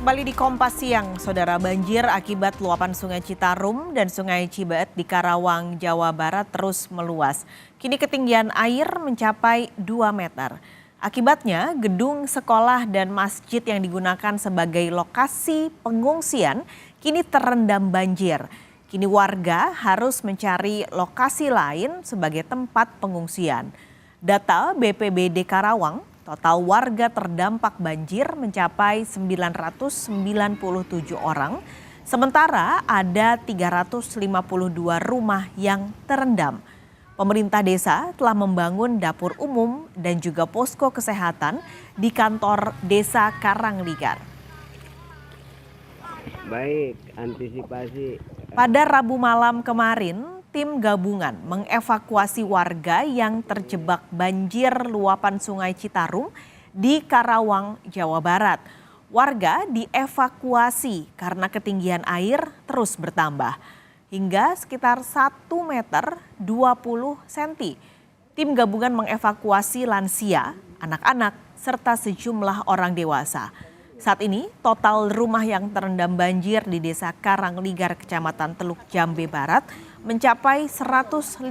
Kembali di Kompas Siang, Saudara. Banjir akibat luapan Sungai Citarum dan Sungai Cibeet di Karawang, Jawa Barat terus meluas. Kini ketinggian air mencapai 2 meter. Akibatnya, gedung sekolah dan masjid yang digunakan sebagai lokasi pengungsian kini terendam banjir. Kini warga harus mencari lokasi lain sebagai tempat pengungsian. Data BPBD Karawang, total warga terdampak banjir mencapai 997 orang, sementara ada 352 rumah yang terendam. Pemerintah desa telah membangun dapur umum dan juga posko kesehatan di kantor Desa Karangligar. Baik, antisipasi. Pada Rabu malam kemarin, tim gabungan mengevakuasi warga yang terjebak banjir luapan Sungai Citarum di Karawang, Jawa Barat. Warga dievakuasi karena ketinggian air terus bertambah hingga sekitar 1 meter 20 cm. Tim gabungan mengevakuasi lansia, anak-anak, serta sejumlah orang dewasa. Saat ini total rumah yang terendam banjir di Desa Karangligar, Kecamatan Teluk Jambe Barat mencapai 150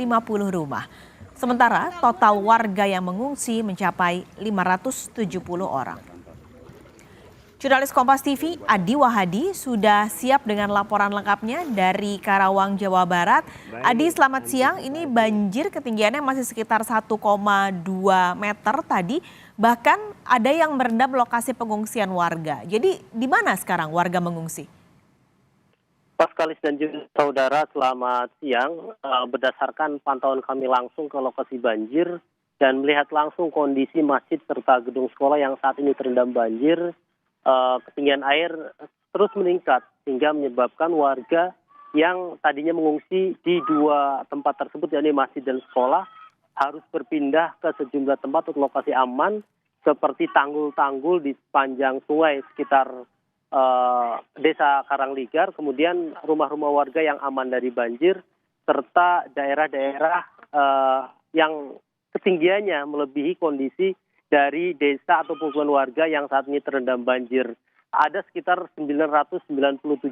rumah. Sementara total warga yang mengungsi mencapai 570 orang. Jurnalis Kompas TV Adi Wahadi sudah siap dengan laporan lengkapnya dari Karawang, Jawa Barat. Adi, selamat siang. Ini banjir ketinggiannya masih sekitar 1,2 meter tadi. Bahkan ada yang merendam lokasi pengungsian warga. Jadi di mana sekarang warga mengungsi? Paskalis dan juga saudara, selamat siang. Berdasarkan pantauan kami langsung ke lokasi banjir dan melihat langsung kondisi masjid serta gedung sekolah yang saat ini terendam banjir, ketinggian air terus meningkat sehingga menyebabkan warga yang tadinya mengungsi di dua tempat tersebut, yakni masjid dan sekolah, harus berpindah ke sejumlah tempat untuk lokasi aman seperti tanggul-tanggul di sepanjang sungai sekitar Desa Karangligar, kemudian rumah-rumah warga yang aman dari banjir, serta daerah-daerah yang ketinggiannya melebihi kondisi dari desa atau pemukiman warga yang saat ini terendam banjir. Ada sekitar 997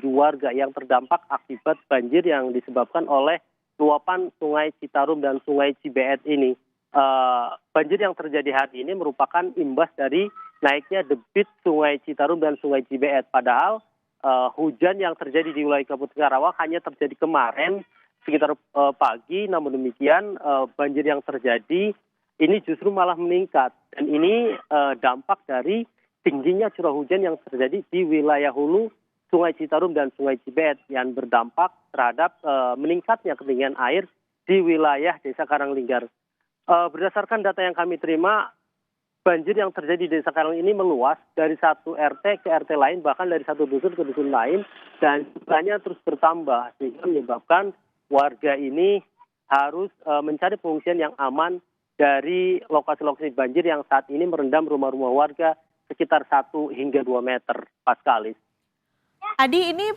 warga yang terdampak akibat banjir yang disebabkan oleh luapan Sungai Citarum dan Sungai Cibeet ini. Banjir yang terjadi hari ini merupakan imbas dari naiknya debit Sungai Citarum dan Sungai Cibeet. Padahal hujan yang terjadi di wilayah Kabupaten Karawang hanya terjadi kemarin sekitar pagi, namun demikian banjir yang terjadi ini justru malah meningkat. Dan ini dampak dari tingginya curah hujan yang terjadi di wilayah hulu Sungai Citarum dan Sungai Cibeet yang berdampak terhadap meningkatnya ketinggian air di wilayah Desa Karangligar. Berdasarkan data yang kami terima, banjir yang terjadi di Desa Karang ini meluas dari satu RT ke RT lain, bahkan dari satu dusun ke dusun lain, dan jumlahnya terus bertambah sehingga menyebabkan warga ini harus mencari pengungsian yang aman dari lokasi-lokasi banjir yang saat ini merendam rumah-rumah warga sekitar 1 hingga 2 meter, Paskalis. Adi, ini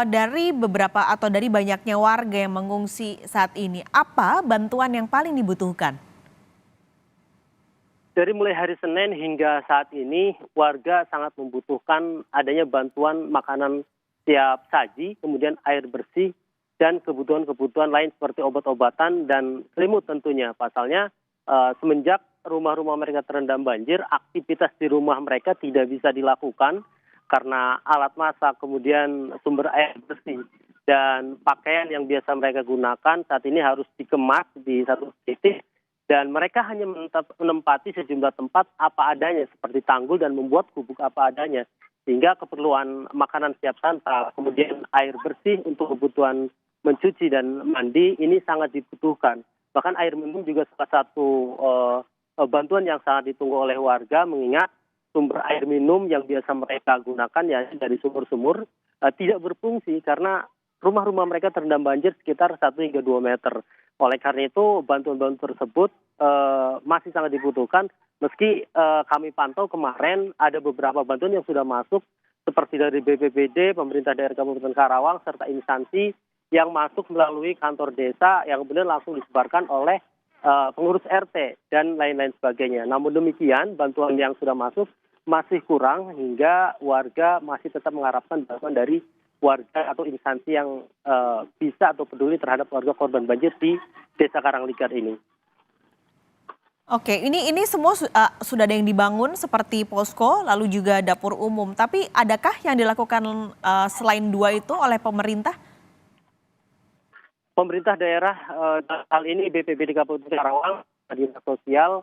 dari beberapa atau dari banyaknya warga yang mengungsi saat ini, apa bantuan yang paling dibutuhkan? Dari mulai hari Senin hingga saat ini, warga sangat membutuhkan adanya bantuan makanan siap saji, kemudian air bersih, dan kebutuhan-kebutuhan lain seperti obat-obatan dan selimut tentunya. Pasalnya, semenjak rumah-rumah mereka terendam banjir, aktivitas di rumah mereka tidak bisa dilakukan karena alat masak, kemudian sumber air bersih, dan pakaian yang biasa mereka gunakan saat ini harus dikemas di satu titik, dan mereka hanya menempati sejumlah tempat apa adanya seperti tanggul dan membuat gubuk apa adanya, sehingga keperluan makanan siap santap, kemudian air bersih untuk kebutuhan mencuci dan mandi ini sangat dibutuhkan. Bahkan air minum juga salah satu bantuan yang sangat ditunggu oleh warga, mengingat sumber air minum yang biasa mereka gunakan ya dari sumur-sumur tidak berfungsi karena rumah-rumah mereka terendam banjir sekitar 1 hingga 2 meter. Oleh karena itu bantuan-bantuan tersebut masih sangat dibutuhkan, meski kami pantau kemarin ada beberapa bantuan yang sudah masuk seperti dari BPBD, pemerintah daerah Kabupaten Karawang, serta instansi yang masuk melalui kantor desa yang kemudian langsung disebarkan oleh pengurus RT dan lain-lain sebagainya. Namun demikian bantuan yang sudah masuk masih kurang hingga warga masih tetap mengharapkan bantuan dari warga atau instansi yang bisa atau peduli terhadap warga korban banjir di Desa Karangligar ini. Oke, ini semua sudah ada yang dibangun seperti posko, lalu juga dapur umum. Tapi adakah yang dilakukan selain dua itu oleh pemerintah? Pemerintah daerah dalam hal ini BPBD Kabupaten Karawang, Dinas Sosial,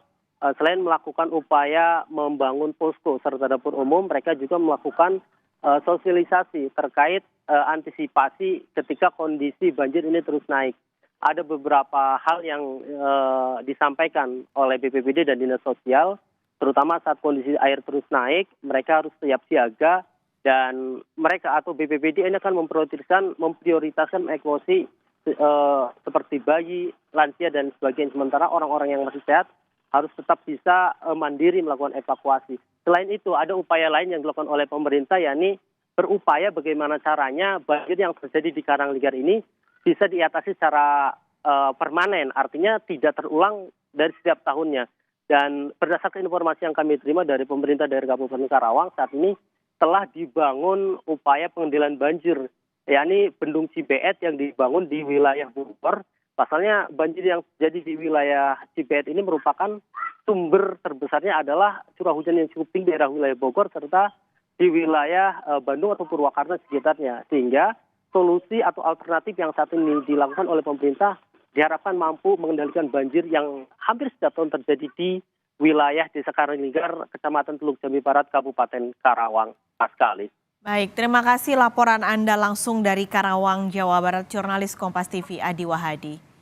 selain melakukan upaya membangun posko serta dapur umum, mereka juga melakukan sosialisasi terkait antisipasi ketika kondisi banjir ini terus naik. Ada beberapa hal yang disampaikan oleh BPBD dan Dinas Sosial, terutama saat kondisi air terus naik, mereka harus siap siaga dan mereka atau BPBD ini akan memprioritaskan evakuasi seperti bayi, lansia dan sebagainya. Sementara orang-orang yang masih sehat harus tetap bisa mandiri melakukan evakuasi. Selain itu ada upaya lain yang dilakukan oleh pemerintah, yakni berupaya bagaimana caranya banjir yang terjadi di Karangligar ini bisa diatasi secara permanen, artinya tidak terulang dari setiap tahunnya. Dan berdasarkan informasi yang kami terima dari pemerintah daerah Kabupaten Karawang, saat ini telah dibangun upaya pengendalian banjir, yakni Bendung Cibeet yang dibangun di wilayah Bogor. Pasalnya banjir yang terjadi di wilayah Cibeet ini merupakan sumber terbesarnya adalah curah hujan yang cukup tinggi di daerah wilayah Bogor serta di wilayah Bandung atau Purwakarta sekitarnya. Sehingga solusi atau alternatif yang saat ini dilakukan oleh pemerintah diharapkan mampu mengendalikan banjir yang hampir setiap tahun terjadi di wilayah Desa Karangligar, Kecamatan Teluk Jambi Barat, Kabupaten Karawang. Paskalis. Baik, terima kasih laporan Anda langsung dari Karawang, Jawa Barat, jurnalis Kompas TV Adi Wahadi.